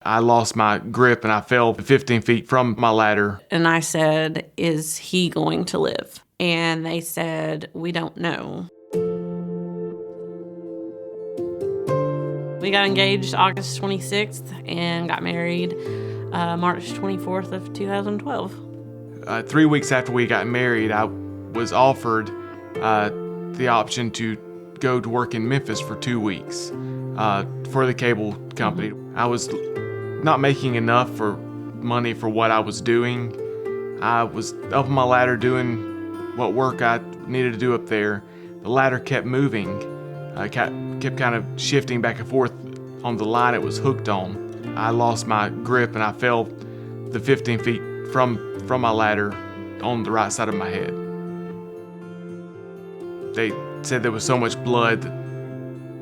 I lost my grip and I fell 15 feet from my ladder. And I said, "Is he going to live?" And they said, "We don't know." We got engaged August 26th and got married March 24th of 2012. 3 weeks after we got married, I was offered the option to go to work in Memphis for 2 weeks for the cable company. I was not making enough for money for what I was doing. I was up on my ladder doing what work I needed to do up there. The ladder kept moving. Kept kind of shifting back and forth on the line it was hooked on. I lost my grip and I fell the 15 feet from my ladder on the right side of my head. They said there was so much blood that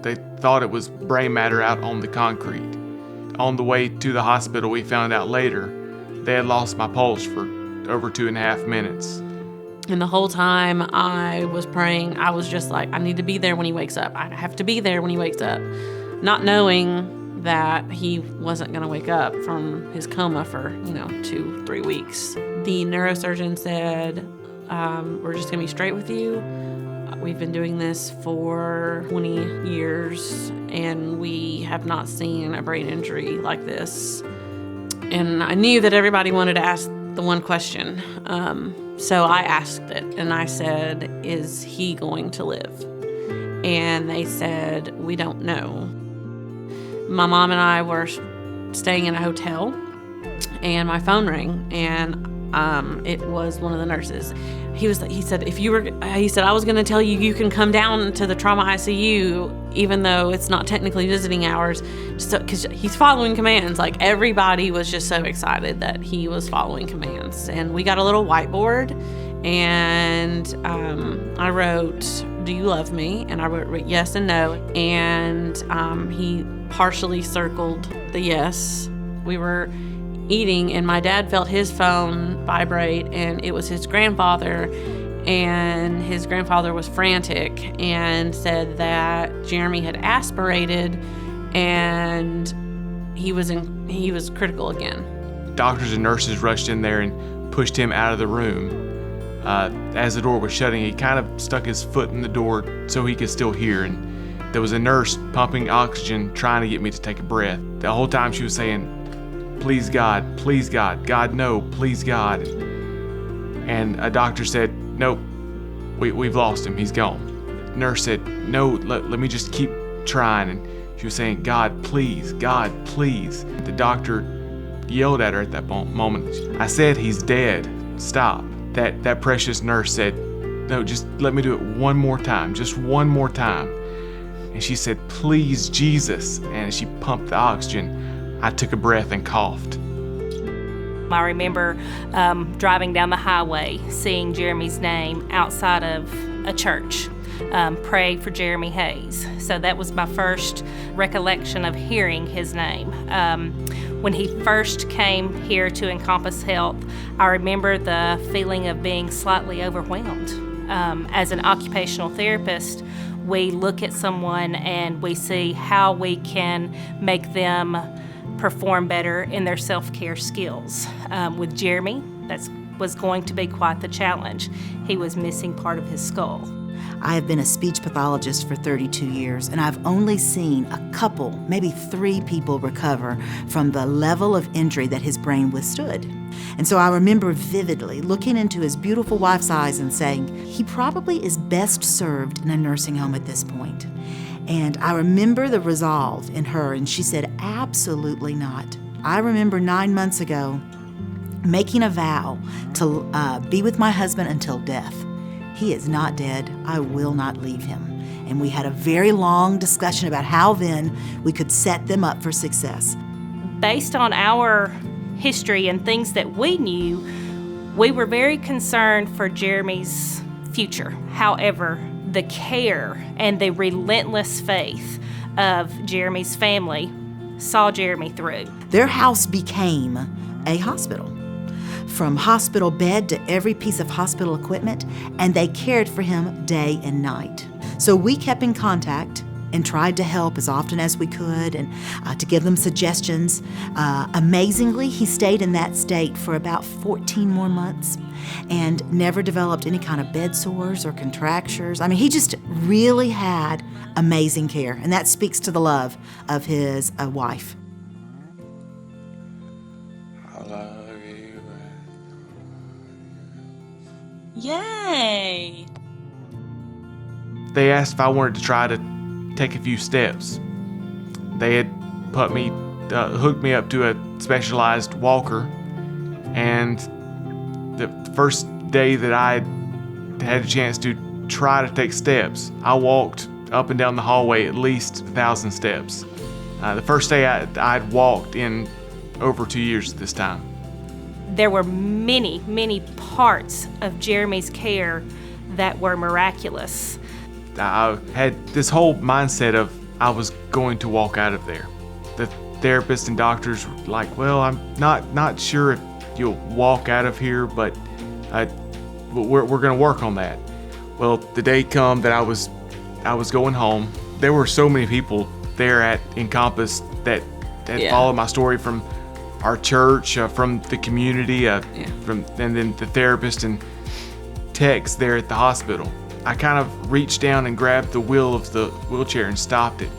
they thought it was brain matter out on the concrete. On the way to the hospital, we found out later they had lost my pulse for over 2.5 minutes. And the whole time I was praying, I was just like, I need to be there when he wakes up. I have to be there when he wakes up. Not knowing that he wasn't going to wake up from his coma for, 2-3 weeks. The neurosurgeon said, we're just going to be straight with you. We've been doing this for 20 years, and we have not seen a brain injury like this. And I knew that everybody wanted to ask the one question. So I asked it, and I said, "Is he going to live?" And they said, "We don't know." My mom and I were staying in a hotel, and my phone rang, and it was one of the nurses. He said, "I was going to tell you can come down to the trauma ICU, even though it's not technically visiting hours, because he's following commands." Like, everybody was just so excited that he was following commands. And we got a little whiteboard, and I wrote, "Do you love me?" And I wrote yes and no. And he partially circled the yes. We were eating, and my dad felt his phone vibrate, and it was his grandfather, and his grandfather was frantic and said that Jeremy had aspirated and he was critical again. Doctors and nurses rushed in there and pushed him out of the room. As the door was shutting, he kind of stuck his foot in the door so he could still hear, and there was a nurse pumping oxygen trying to get me to take a breath. The whole time she was saying, "Please God, God, no, please God." And a doctor said, "Nope, we've lost him, he's gone." The nurse said, "No, let me just keep trying." And she was saying, God, please. The doctor yelled at her at that moment. I said, "He's dead, stop." That precious nurse said, "No, just let me do it one more time, just one more time." And she said, "Please, Jesus." And she pumped the oxygen. I took a breath and coughed. I remember driving down the highway, seeing Jeremy's name outside of a church. Pray for Jeremy Hayes. So that was my first recollection of hearing his name. When he first came here to Encompass Health, I remember the feeling of being slightly overwhelmed. As an occupational therapist, we look at someone and we see how we can make them perform better in their self-care skills. With Jeremy, that was going to be quite the challenge. He was missing part of his skull. I have been a speech pathologist for 32 years, and I've only seen a couple, maybe 3 people recover from the level of injury that his brain withstood. And so I remember vividly looking into his beautiful wife's eyes and saying, he probably is best served in a nursing home at this point. And I remember the resolve in her, and she said, absolutely not. I remember 9 months ago making a vow to be with my husband until death. He is not dead. I will not leave him. And we had a very long discussion about how then we could set them up for success. Based on our history and things that we knew, we were very concerned for Jeremy's future. However, the care and the relentless faith of Jeremy's family saw Jeremy through. Their house became a hospital. From hospital bed to every piece of hospital equipment, and they cared for him day and night. So we kept in contact and tried to help as often as we could and to give them suggestions. Amazingly, he stayed in that state for about 14 more months and never developed any kind of bed sores or contractures. I mean, he just really had amazing care, and that speaks to the love of his wife. I love you. Yay! They asked if I wanted to try to take a few steps. They had hooked me up to a specialized walker, and the first day that I had a chance to try to take steps, I walked up and down the hallway at least 1,000 steps. The first day I'd walked in over 2 years at this time. There were many, many parts of Jeremy's care that were miraculous. I had this whole mindset of I was going to walk out of there. The therapists and doctors were like, well, I'm not sure if you'll walk out of here, but we're going to work on that. Well, the day come that I was going home, there were so many people there at Encompass that followed my story from our church, from the community, and then the therapist and techs there at the hospital. I kind of reached down and grabbed the wheel of the wheelchair and stopped it.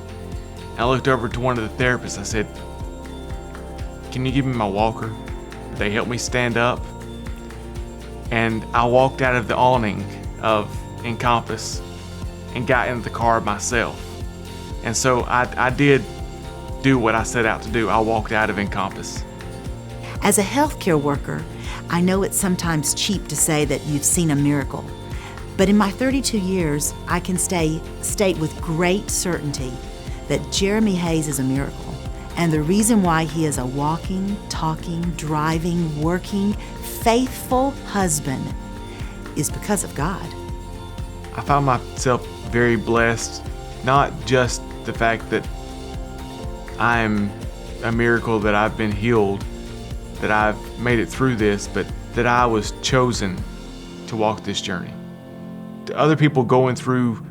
I looked over to one of the therapists. I said, "Can you give me my walker?" They helped me stand up, and I walked out of the awning of Encompass and got into the car myself. And so I did do what I set out to do. I walked out of Encompass. As a healthcare worker, I know it's sometimes cheap to say that you've seen a miracle. But in my 32 years, I can state with great certainty that Jeremy Hayes is a miracle. And the reason why he is a walking, talking, driving, working, faithful husband is because of God. I found myself very blessed, not just the fact that I'm a miracle, that I've been healed, that I've made it through this, but that I was chosen to walk this journey. To other people going through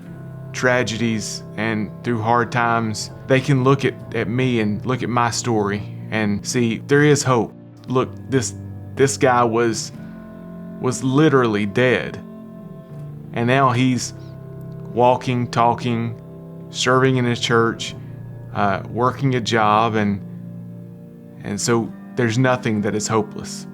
tragedies and through hard times, they can look at me and look at my story and see there is hope. Look, this guy was literally dead, and now he's walking, talking, serving in his church, working a job, and so there's nothing that is hopeless.